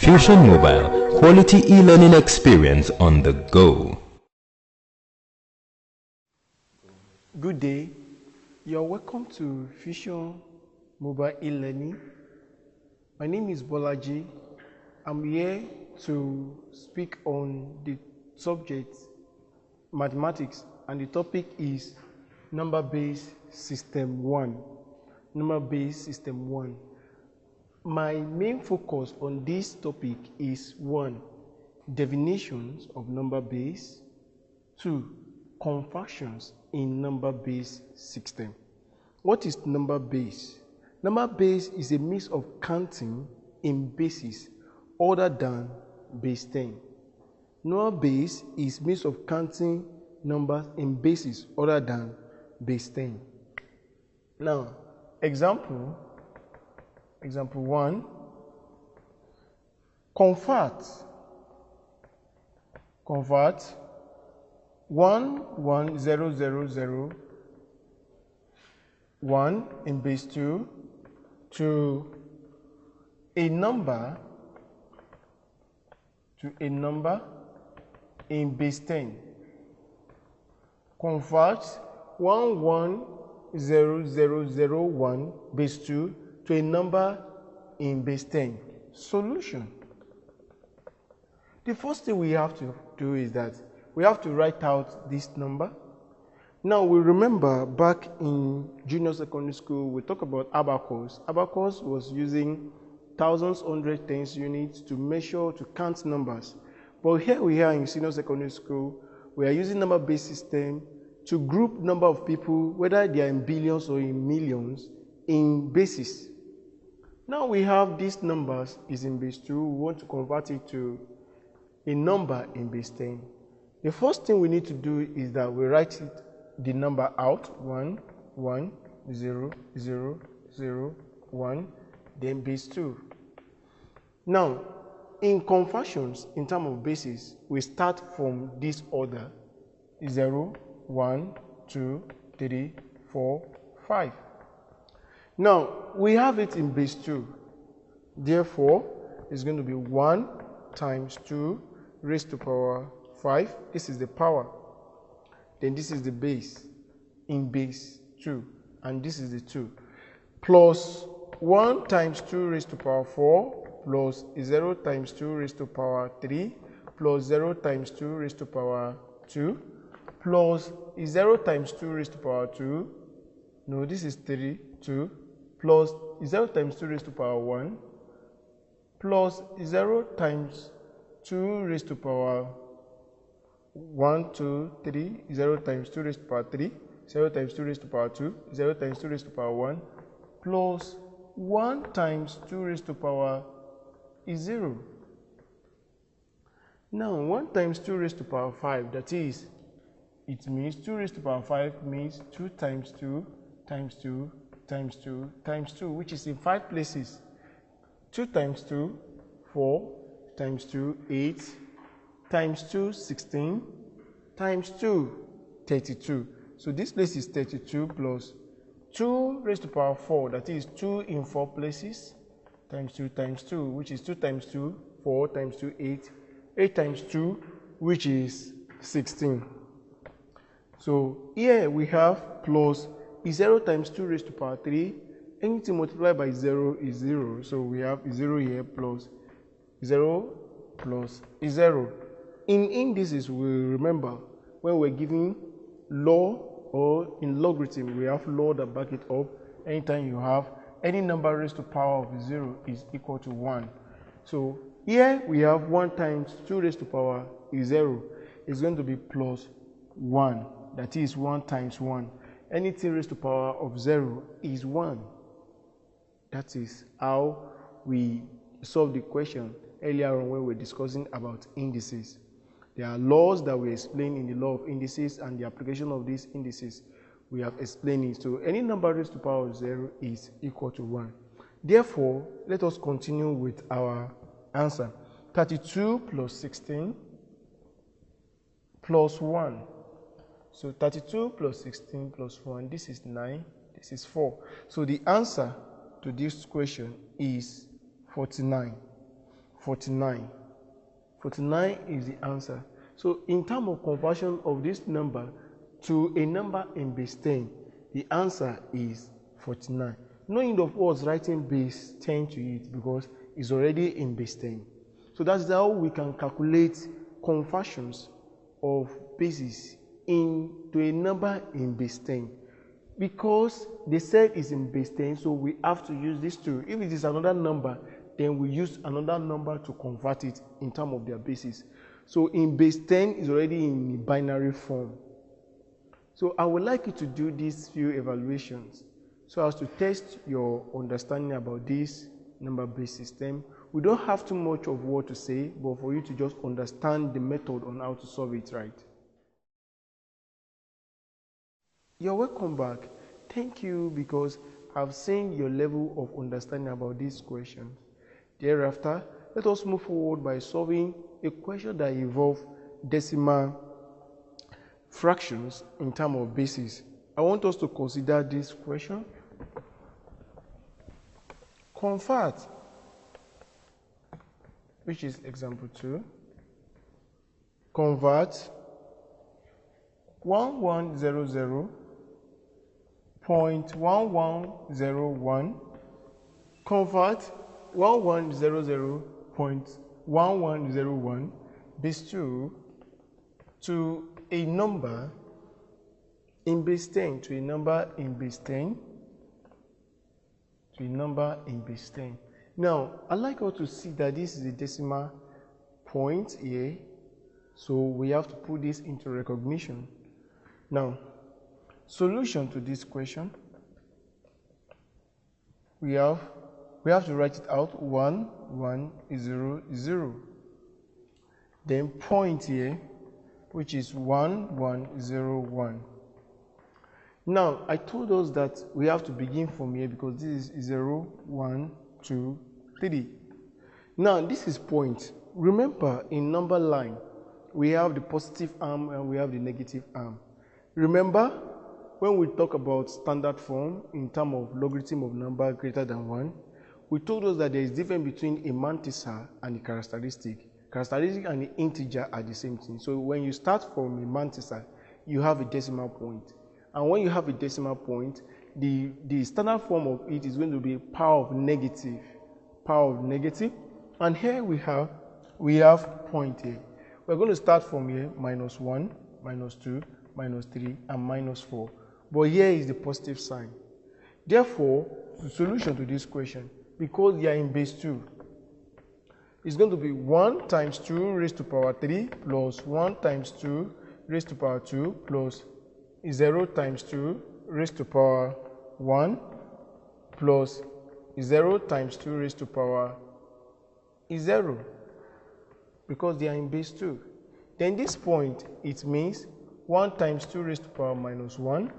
Fusion Mobile, quality e-learning experience on the go. Good day. You're welcome to Fusion Mobile e-learning. My name is Bolaji. I'm here to speak on the subject mathematics, and the topic is number-based system 1. Number-based system 1. My main focus on this topic is 1. Definitions of number base. 2. Conversions in number base system. What is number base? Number base is a mix of counting in bases other than base 10. Number base is mix of counting numbers in bases other than base 10. Now, example 1, convert 1 in base 2 to a number in base 10. Convert 11001 base 2 to a number in base 10. Solution. The first thing we have to do is that we have to write out this number. Now we remember back in junior secondary school we talk about abacus. Abacus was using thousands, hundreds, tens units to measure, to count numbers. But here we are in senior secondary school, we are using number-based system to group number of people, whether they are in billions or in millions, in bases. Now we have these numbers is in base 2, we want to convert it to a number in base 10. The first thing we need to do is that we write the number out, 1, 1, 0, 0, 0, 1, then base 2. Now, in conversions, in terms of bases, we start from this order, 0, 1, 2, 3, 4, 5. Now, we have it in base 2. Therefore, it's going to be 1 times 2 raised to power 5. This is the power. Then this is the base in base 2. And this is the 2. Plus 1 times 2 raised to power 4 plus 0 times 2 raised to power 3 plus 0 times 2 raised to power 2 plus 0 times 2 raised to power 2. No, this is 3, 2 plus 0 times 2 raised to power 1 plus 0 times 2 raised to power 1, 2, 3, 0 times 2 raised to power 3, 0 times 2 raised to power 2, 0 times 2 raised to power 1, plus 1 times 2 raised to power is 0. Now, 1 times 2 raised to power 5, that is, it means 2 raised to power 5 means 2 times 2 times 2 times 2 times 2, which is in 5 places. 2 times 2, 4, times 2, 8, times 2, 16, times 2, 32. So this place is 32 plus 2 raised to power 4, that is 2 in 4 places, times 2, which is 2 times 2, 4 times 2, 8, 8 times 2, which is 16. So here we have plus 0 times 2 raised to power 3, anything multiplied by 0 is 0, so we have 0 here plus 0 plus 0. In indices, we remember when we're giving law or in logarithm, we have law that back it up. Anytime you have any number raised to power of 0 is equal to 1. So here we have 1 times 2 raised to power is 0. It's going to be plus 1. That is 1 times 1. Anything raised to power of 0 is 1. That is how we solve the question earlier on when we were discussing about indices. There are laws that we explain in the law of indices, and the application of these indices we have explained it. So any number raised to power of 0 is equal to 1. Therefore, let us continue with our answer. 32 plus 16 plus 1. So 32 plus 16 plus 1, this is 9, this is 4. So the answer to this question is 49. 49. 49 is the answer. So in terms of conversion of this number to a number in base 10, the answer is 49. No need of us writing base 10 to it because it's already in base 10. So that's how we can calculate conversions of bases into a number in base 10. Because the set is in base 10, so we have to use this too. If it is another number, then we use another number to convert it in terms of their bases. So in base 10 is already in binary form. So I would like you to do these few evaluations so as to test your understanding about this number-based system. We don't have too much of what to say, but for you to just understand the method on how to solve it right. You're welcome back. Thank you, because I've seen your level of understanding about these questions. Thereafter, let us move forward by solving a question that involves decimal fractions in terms of bases. I want us to consider this question. Convert, which is example 2. Convert 1100.1101. Convert 1100.1101 base 2 to a number in base 10, to a number in base 10, to a number in base 10. Now, I'd like us to see that this is a decimal point here, so we have to put this into recognition. Now, solution to this question, we have to write it out 1, 1, 0, 0. Then point here, which is 1, 1, 0, 1. Now, I told us that we have to begin from here because this is 0, 1, 2, 3. Now, this is point. Remember, in number line, we have the positive arm and we have the negative arm. Remember, when we talk about standard form in terms of logarithm of number greater than 1, we told us that there is difference between a mantissa and a characteristic. Characteristic and the integer are the same thing. So when you start from a mantissa, you have a decimal point. And when you have a decimal point, the standard form of it is going to be power of negative. Power of negative. And here we have point here. We're going to start from here, minus 1, minus 2, minus 3, and minus 4. But here is the positive sign. Therefore, the solution to this question, because they are in base 2, is going to be 1 times 2 raised to power 3 plus 1 times 2 raised to power 2 plus 0 times 2 raised to power 1 plus 0 times 2 raised to power 0, because they are in base 2. Then this point, it means 1 times 2 raised to power minus 1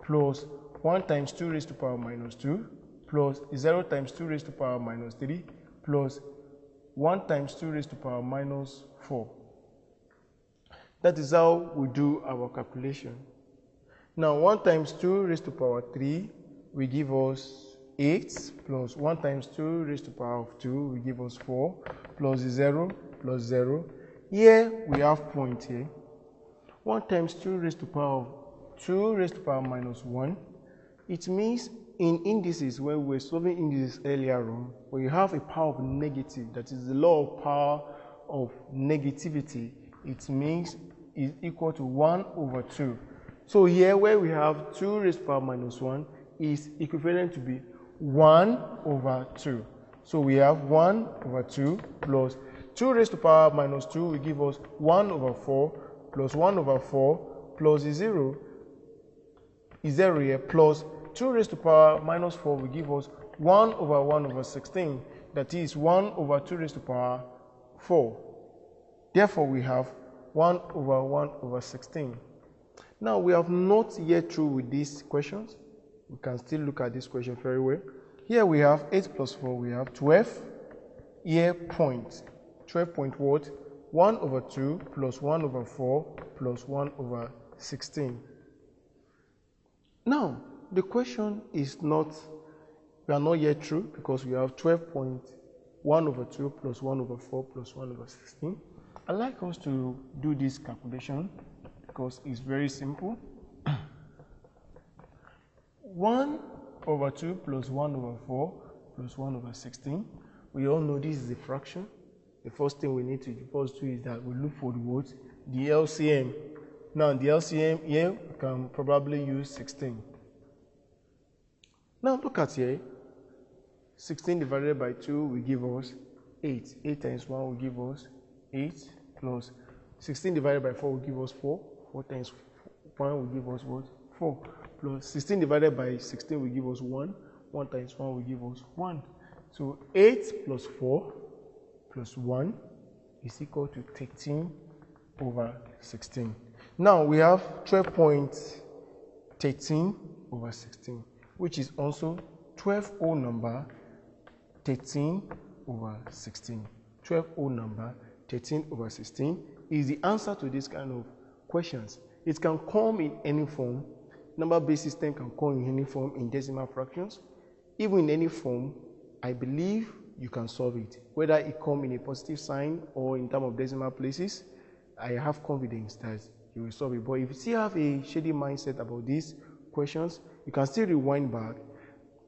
plus 1 times 2 raised to power minus 2 plus 0 times 2 raised to power minus 3 plus 1 times 2 raised to power minus 4. That is how we do our calculation. Now, 1 times 2 raised to power 3 will give us 8 plus 1 times 2 raised to power of 2 will give us 4 plus 0 plus 0. Here we have point here. 1 times 2 raised to power of 2 raised to power minus 1. It means in indices, when we were solving indices earlier on, when you have a power of negative, that is the law of power of negativity, it means is equal to 1 over 2. So here where we have 2 raised to power minus 1 is equivalent to be 1 over 2. So we have 1 over 2 plus 2 raised to power minus 2 will give us 1 over 4 plus 1 over 4 plus 0 is 0 here plus 2 raised to power minus 4 will give us 1 over 1 over 16. That is 1 over 2 raised to power 4. Therefore, we have 1 over 1 over 16. Now, we have not yet through with these questions. We can still look at this question very well. Here we have 8 plus 4, we have 12. Here, point. 12 point what? 1 over 2 plus 1 over 4 plus 1 over 16. Now, the question is not, we are not yet through because we have 12 point 1 over 2 plus 1 over 4 plus 1 over 16. I'd like us to do this calculation because it's very simple. 1 over 2 plus 1 over 4 plus 1 over 16. We all know this is a fraction. The first thing we need to first do is that we look for the what? The LCM. Now the LCM here, we can probably use 16. Now look at here. 16 divided by 2 will give us 8. 8 times 1 will give us 8 plus 16 divided by 4 will give us 4. 4 times 1 will give us what? 4. Plus 16 divided by 16 will give us 1. 1 times 1 will give us 1. So 8 plus 4 plus 1 is equal to 13 over 16. Now we have 12.13 over 16, which is also 12 whole number 13 over 16. 12 whole number 13 over 16 is the answer to this kind of questions. It can come in any form. Number-based system can come in any form in decimal fractions. Even in any form, I believe you can solve it. Whether it come in a positive sign or in terms of decimal places, I have confidence that you will solve it. But if you still have a shady mindset about these questions, you can still rewind back.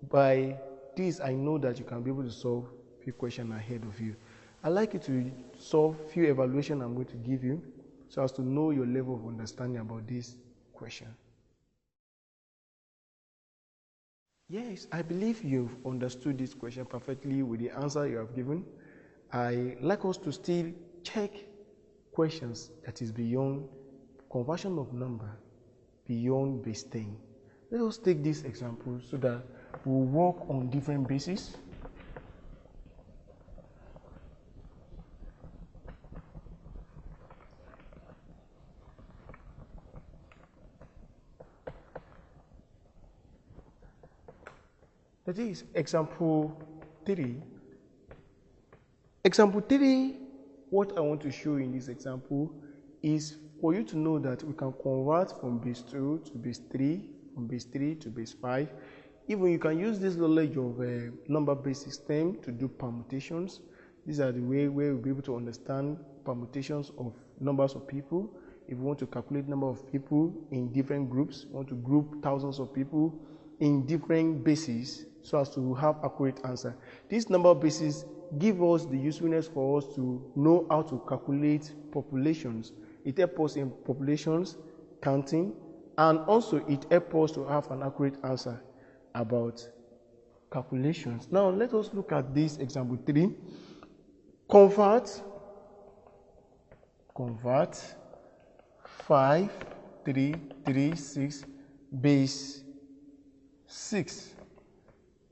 By this, I know that you can be able to solve a few questions ahead of you. I'd like you to solve a few evaluations I'm going to give you so as to know your level of understanding about this question. Yes, I believe you've understood this question perfectly with the answer you have given. I like us to still check questions that is beyond conversion of number, beyond base 10. Let us take this example so that we'll work on different bases. That is example 3. Example 3, what I want to show in this example is for you to know that we can convert from base 2 to base 3, from base 3 to base 5. Even you can use this knowledge of a number-based system to do permutations. These are the way where we'll be able to understand permutations of numbers of people. If we want to calculate number of people in different groups, we want to group thousands of people in different bases so as to have accurate answer. These number bases give us the usefulness for us to know how to calculate populations. It helps us in populations counting, and also it helps us to have an accurate answer about calculations. Now let us look at this example 3. Convert 5336 base 6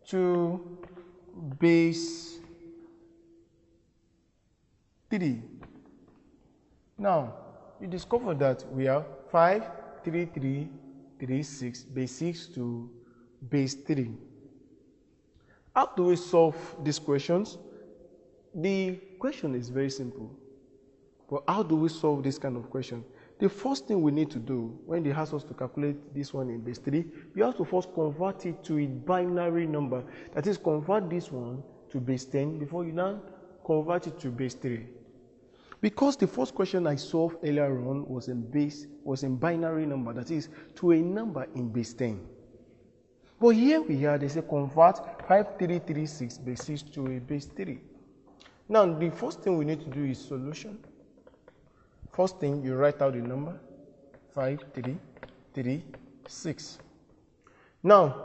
to base 3. Now, you discover that we have 53336 base 6 to base 3. How do we solve these questions? The question is very simple. But how do we solve this kind of question? The first thing we need to do when they ask us to calculate this one in base 3, we have to first convert it to a binary number. That is, convert this one to base 10 before you now convert it to base 3. Because the first question I solved earlier on was in binary number, that is, to a number in base 10. But here we are, they say convert 5336 base 6 to a base 3. Now, the first thing we need to do is solution. First thing, you write out the number 5336. Now,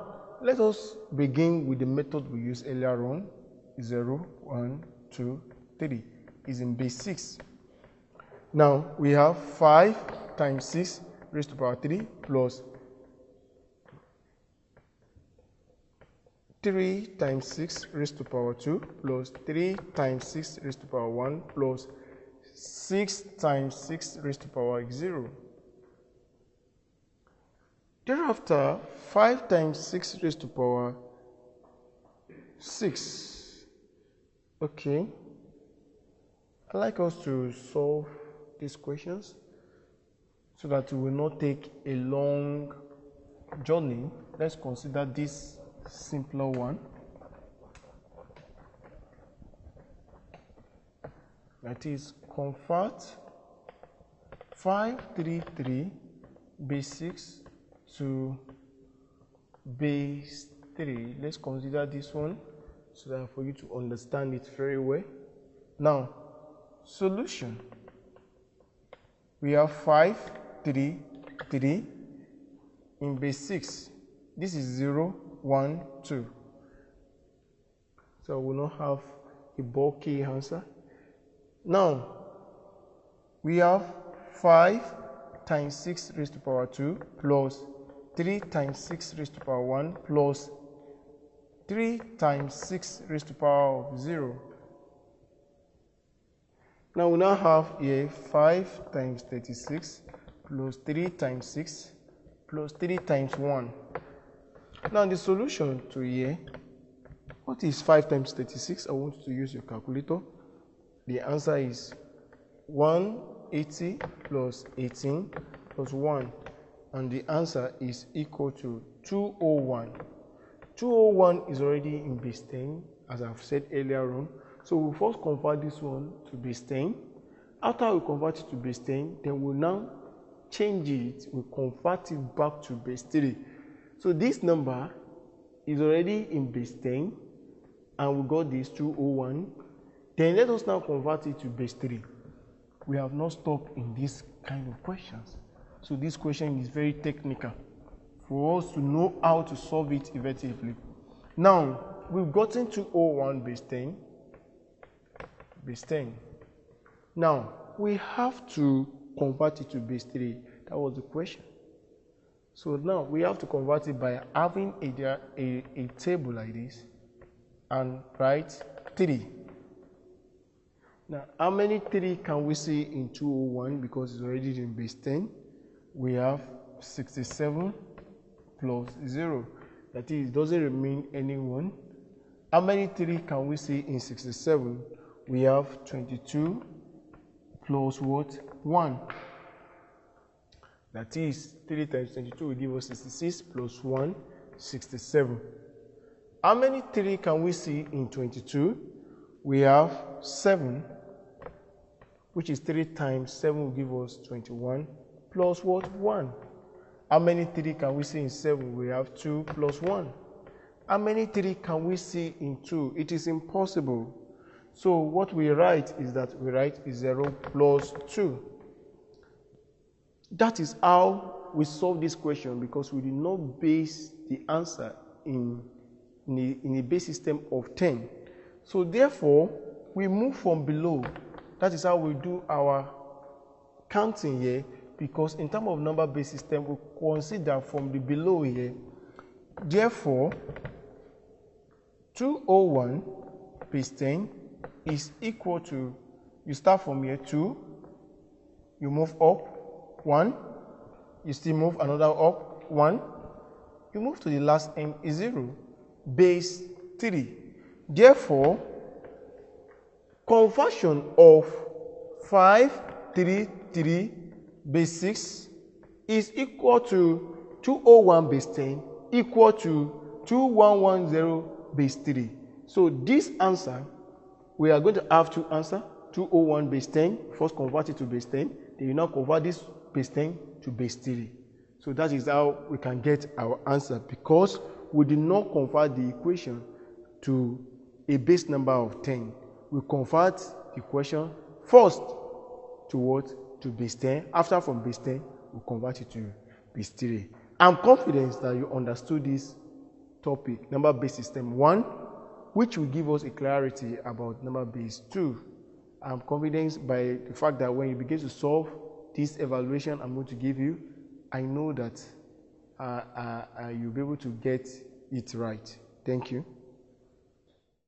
let us begin with the method we used earlier on. 0, 1, 2, 3 is in base 6. Now, we have 5 times 6 raised to power 3 plus 3 times 6 raised to power 2 plus 3 times 6 raised to power 1 plus 6 times 6 raised to power 0. Thereafter, 5 times 6 raised to power 6. Okay. I'd like us to solve these questions so that we will not take a long journey. Let's consider this simpler one. That is, convert 533 base 6 to base 3. Let's consider this one so that for you to understand it very well. Now, solution. We have 533 in base 6. This is 0, 1, 2. So we will not have a bulky answer. Now, we have 5 times 6 raised to power 2 plus 3 times 6 raised to power 1 plus 3 times 6 raised to power of 0. Now we now have here 5 times 36 plus 3 times 6 plus 3 times 1. Now the solution to here, what is 5 times 36? I want you to use your calculator. The answer is 180 plus 18 plus 1. And the answer is equal to 201. 201 is already in base 10, as I've said earlier on. So we'll first convert this one to base 10. After we convert it to base 10, then we'll now change it. We'll convert it back to base 3. So this number is already in base 10, and we got this 201. Then let us now convert it to base 3. We have not stopped in this kind of questions. So this question is very technical for us to know how to solve it effectively. Now, we've gotten 201 base 10. Base 10. Now, we have to convert it to base 3. That was the question. So now, we have to convert it by having a table like this and write 3. Now, how many 3 can we see in 201 because it's already in base 10? We have 67 plus 0. That is, it doesn't remain any 1. How many 3 can we see in 67? We have 22 plus what? 1. That is, 3 times 22 will give us 66 plus 1, 67. How many 3 can we see in 22? We have 7, which is 3 times 7 will give us 21, plus what? 1. How many 3 can we see in 7? We have 2 plus 1. How many 3 can we see in 2? It is impossible. So what we write is that we write 0 plus 2. That is how we solve this question, because we did not base the answer in a base system of 10. So therefore, we move from below. That is how we do our counting here, because in terms of number base system, we consider from the below here. Therefore, 201 base 10 is equal to, you start from here 2, you move up 1, you still move another up 1, you move to the last end is 0, base 3. Therefore, conversion of 533 base 6 is equal to 201 base 10 equal to 2110 base 3. So this answer, we are going to have two answers. 201 base 10, first convert it to base 10, then you now convert this base 10 to base 3. So that is how we can get our answer, because we did not convert the equation to a base number of 10. We convert the equation first to what? To base 10. After from base 10, we convert it to base 3. I'm confident that you understood this topic, number base system 1, which will give us a clarity about number base 2. I'm confident by the fact that when you begin to solve this evaluation I'm going to give you, I know that you'll be able to get it right. Thank you.